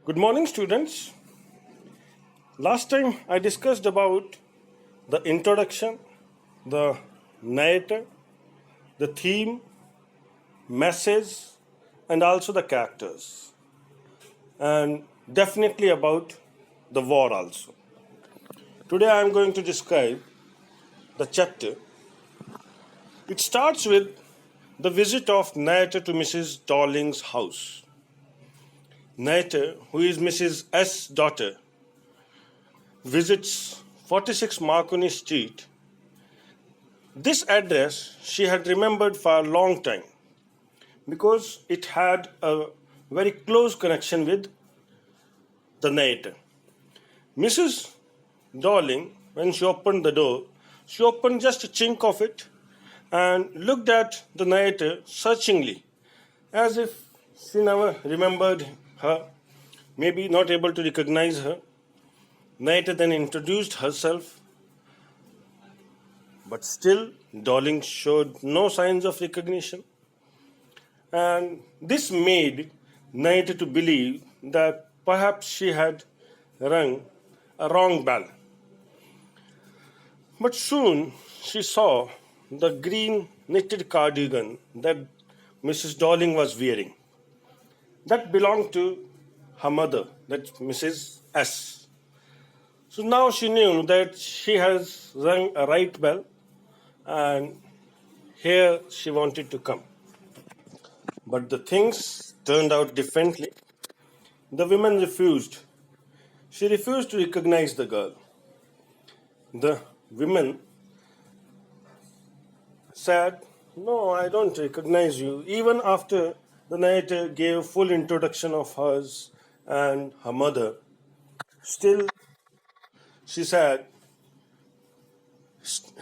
Good morning, students. Last time I discussed about the introduction, the narrator, the theme, message, and also the characters, and definitely about the war also. Today I am going to describe the chapter. It starts with the visit of narrator to Mrs. Darling's house. Narrator, who is Mrs. S.'s daughter, visits 46 Marconi Street. This address she had remembered for a long time because it had a very close connection with the narrator. Mrs. Darling, when she opened the door, she opened just a chink of it and looked at the narrator searchingly, as if she never remembered her, maybe not able to recognize her. Narrator then introduced herself, but still Darling showed no signs of recognition. And this made narrator to believe that perhaps she had rung a wrong bell. But soon she saw the green knitted cardigan that Mrs. Darling was wearing. That belonged to her mother, that Mrs. S. So now she knew that she has rung a right bell and here she wanted to come. But the things turned out differently. The woman refused. She refused to recognize the girl. The woman said, "No, I don't recognize you," even after the narrator gave full introduction of hers and her mother. Still, she said,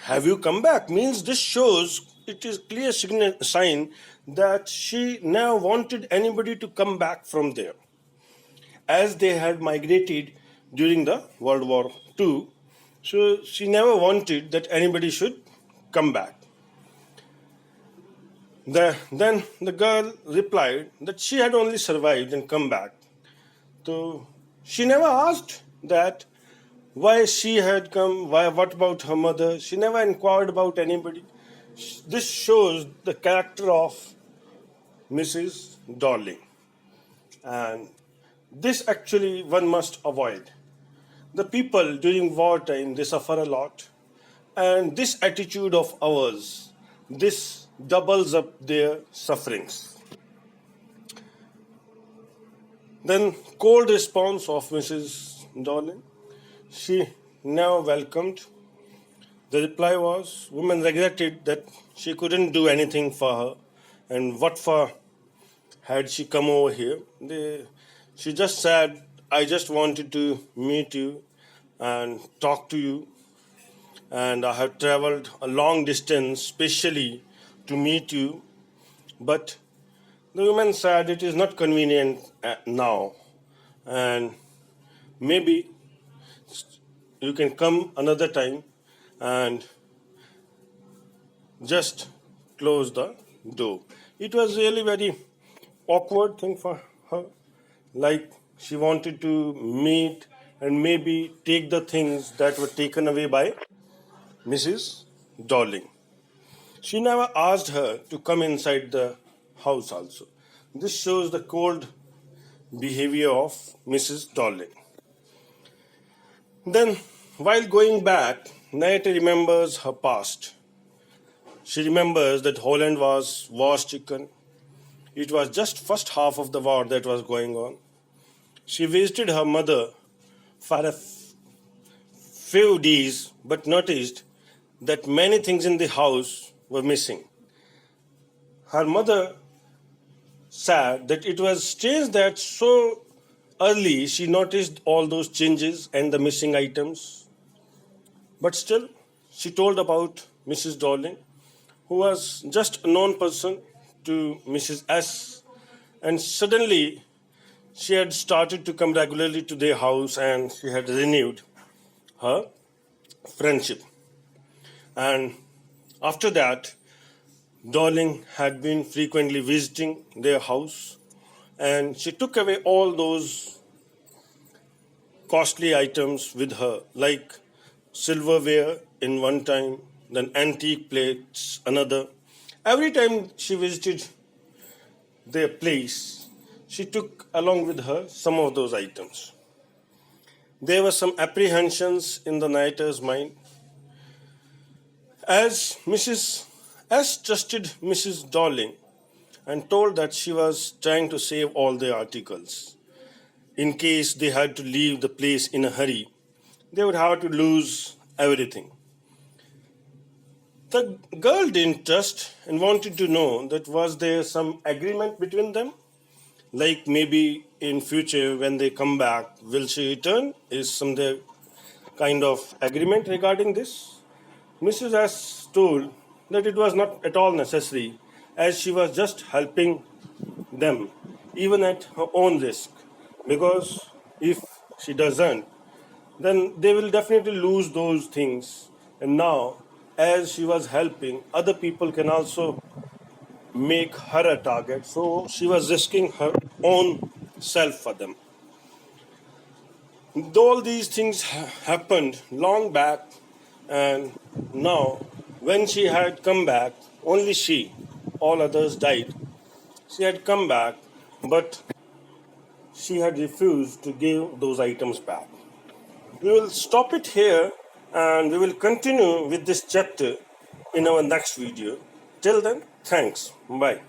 "Have you come back?" Means this shows it is clear sign that she never wanted anybody to come back from there, as they had migrated during the World War II. So she never wanted that anybody should come back. Then the girl replied that she had only survived and come back. So she never asked that why she had come, what about her mother. She never inquired about anybody. This shows the character of Mrs. Darling. And this actually one must avoid. The people during wartime, they suffer a lot. And this attitude of ours, this doubles up their sufferings. Then cold response of Mrs. Darling. She now welcomed. The reply was, woman regretted that she couldn't do anything for her, and what for had she come over here. She just said, I just wanted to meet you and talk to you, and I have traveled a long distance specially to meet you, but the woman said it is not convenient now, and maybe you can come another time and just close the door. It was really very awkward thing for her, like she wanted to meet and maybe take the things that were taken away by Mrs. Darling. She never asked her to come inside the house also. This shows the cold behavior of Mrs. Darling. Then, while going back, narrator remembers her past. She remembers that Holland was war-stricken. It was just first half of the war that was going on. She visited her mother for a few days, but noticed that many things in the house were missing. Her mother said that it was strange that so early she noticed all those changes and the missing items. But still, she told about Mrs. Darling, who was just a known person to Mrs. S. And suddenly, she had started to come regularly to their house and she had renewed her friendship. And after that, Darling had been frequently visiting their house and she took away all those costly items with her, like silverware in one time, then antique plates another. Every time she visited their place, she took along with her some of those items. There were some apprehensions in the narrator's mind, as Mrs. S trusted Mrs. Darling and told that she was trying to save all the articles. In case they had to leave the place in a hurry, they would have to lose everything. The girl didn't trust and wanted to know that was there some agreement between them, like maybe in future when they come back, will she return? Is some there kind of agreement regarding this? Mrs. S told that it was not at all necessary, as she was just helping them, even at her own risk. Because if she doesn't, then they will definitely lose those things. And now, as she was helping, other people can also make her a target. So she was risking her own self for them. All these things happened long back, and now, when she had come back, only she, all others died. She had come back, but she had refused to give those items back. We will stop it here and we will continue with this chapter in our next video. Till then, thanks. Bye.